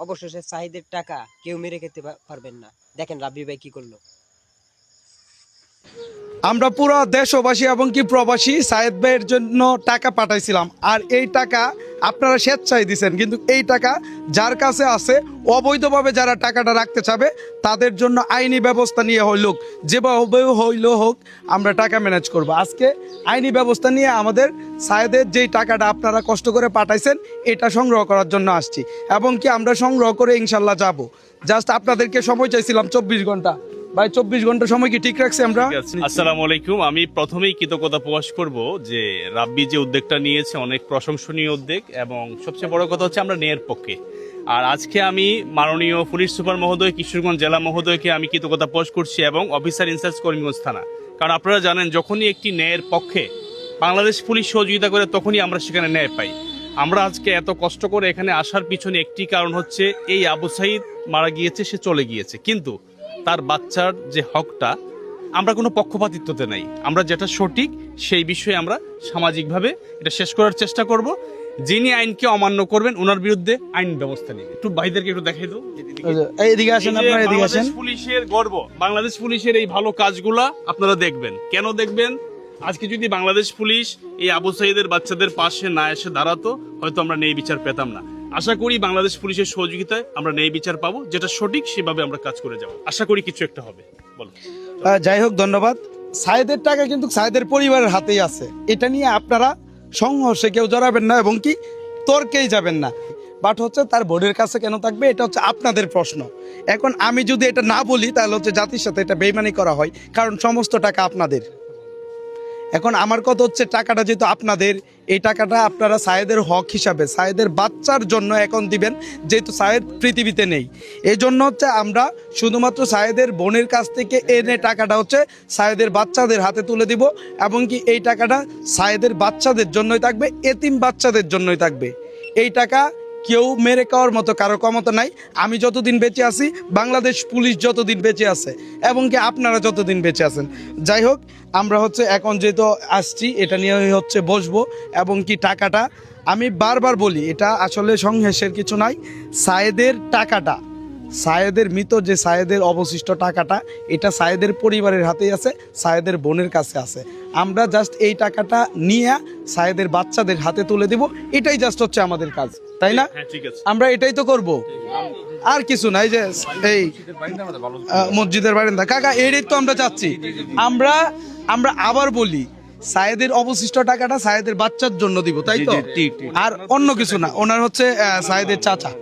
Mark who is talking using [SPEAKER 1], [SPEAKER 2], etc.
[SPEAKER 1] অবশেষে সাহিদের টাকা কেউ মেরে খেতে পারবেন না। দেখেন রাব্বি ভাই কি করলো।
[SPEAKER 2] আমরা পুরো দেশবাসী এবং কি প্রবাসী সায়েদ ভাইয়ের জন্য টাকা পাঠাইছিলাম, আর এই টাকা আপনারা স্বেচ্ছায় দিচ্ছেন, কিন্তু এই টাকা যার কাছে আছে অবৈধভাবে যারা টাকাটা রাখতে চাবে তাদের জন্য আইনি ব্যবস্থা নিয়ে হইলুক, যেভাবে হইল হোক আমরা টাকা ম্যানেজ করব। আজকে আইনি ব্যবস্থা নিয়ে আমাদের সায়েদের যেই টাকাটা আপনারা কষ্ট করে পাঠাইছেন এটা সংগ্রহ করার জন্য আসছি, এবং কি আমরা সংগ্রহ করে ইনশাল্লাহ যাব। জাস্ট আপনাদেরকে সময় চাইছিলাম 24 ঘন্টা। ভাই 24 ঘন্টা সময় কি ঠিক রাখছি আমরা?
[SPEAKER 3] আসসালামু আলাইকুম। আমি প্রথমেই কৃতজ্ঞতা প্রকাশ করব যে রাব্বি যে উদ্যোগটা নিয়েছে অনেক প্রশংসনীয় উদ্যোগ, এবং সবচেয়ে বড় কথা হচ্ছে আমরা ন্যায়ের পক্ষে। আর আজকে আমি মাননীয় পুলিশ সুপার মহোদয়, কিশোরগঞ্জ জেলা মহোদয়কে আমি কৃতজ্ঞতা প্রকাশ করছি, এবং অফিসার ইনচার্জ করিমগঞ্জ থানা। কারণ আপনারা জানেন যখনই একটি ন্যায়ের পক্ষে বাংলাদেশ পুলিশ সহযোগিতা করে তখনই আমরা সেখানে ন্যায় পাই। আমরা আজকে এত কষ্ট করে এখানে আসার পিছনে একটি কারণ হচ্ছে এই আবু সাঈদ মারা গিয়েছে, সে চলে গিয়েছে, কিন্তু তার বাচ্চার যে হকটা আমরা কোনো পক্ষপাতিত্বতে নাই। আমরা যেটা সঠিক সেই বিষয়ে আমরা সামাজিকভাবে এটা শেষ করার চেষ্টা করব। যিনি আইনকে অমান্য করবেন ওনার বিরুদ্ধে আইন ব্যবস্থা নেবে। একটু ভাইদেরকে একটু দেখাই দাও।
[SPEAKER 2] এইদিকে আসেন, আপনারা এদিকে আসেন।
[SPEAKER 3] বাংলাদেশ পুলিশের গর্ব, বাংলাদেশ পুলিশের এই ভালো কাজগুলা আপনারা দেখবেন। কেন দেখবেন? আজকে যদি বাংলাদেশ পুলিশ এই আবু সাঈদের বাচ্চাদের পাশে না এসে দাঁড়াতো, হয়তো আমরা ন্যায় বিচার পেতাম না। আশা করি বাংলাদেশ পুলিশের সহযোগিতায় আমরা ন্যায় বিচার পাবো, যেটা সঠিক সেভাবে আমরা কাজ করে যাব। আশা করি কিছু একটা হবে। বলো।
[SPEAKER 2] যাই হোক, ধন্যবাদ। সায়েদের টাকা কিন্তু সায়েদের পরিবারের হাতেই আছে, এটা নিয়ে আপনারা সংঘর্ষে কেউ জড়াবেন না এবং কি তর্কেই যাবেন না। বাট হচ্ছে তার বোর্ডের কাছে কেন থাকবে এটা হচ্ছে আপনাদের প্রশ্ন। এখন আমি যদি এটা না বলি তাহলে হচ্ছে জাতির সাথে এটা বেইমানি করা হয়, কারণ সমস্ত টাকা আপনাদের। এখন আমার কথা হচ্ছে টাকাটা যেহেতু আপনাদের, এই টাকাটা আপনারা সায়েদের হক হিসাবে সায়েদের বাচ্চার জন্য এখন দিবেন, যেহেতু সায়েদ পৃথিবীতে নেই। এই জন্য হচ্ছে আমরা শুধুমাত্র সায়েদের বোনের কাছ থেকে এনে টাকাটা হচ্ছে সায়েদের বাচ্চাদের হাতে তুলে দিব, এবং কি এই টাকাটা সায়েদের বাচ্চাদের জন্যই থাকবে, এতিম বাচ্চাদের জন্যই থাকবে। এই টাকা কেউ মেরে খাওয়ার মতো কারো ক্ষমতা নাই। আমি যতদিন বেঁচে আছি, বাংলাদেশ পুলিশ যতদিন বেঁচে আছে, এবং কি আপনারা যতদিন বেঁচে আছেন। যাই হোক, আমরা হচ্ছে এখন যেহেতু আসছি এটা নিয়ে হচ্ছে বসবো, এবং কি টাকাটা আমি বারবার বলি এটা আসলে সংঘর্ষের কিছু নাই। সায়েদের টাকাটা, সায়েদের মৃত যে সায়েদের অবশিষ্ট টাকাটা, এটা সায়েদের পরিবারের হাতেই আছে, সায়েদের বোনের কাছে আছে। আমরা জাস্ট এই টাকাটা নিয়ে সায়েদের বাচ্চাদের হাতে তুলে দিব, এটাই জাস্ট হচ্ছে আমাদের কাজ, তাই না? আমরা এটাই তো করব, আর কিছু নাই। যে এই মসজিদের বারান্দা কাকা, এটাই তো আমরা চাচ্ছি। আমরা আবার বলি সায়েদের অবশিষ্ট টাকাটা সায়েদের বাচ্চার জন্য দিব, তাই তো? আর অন্য কিছু না। ওনার হচ্ছে সায়েদের চাচা।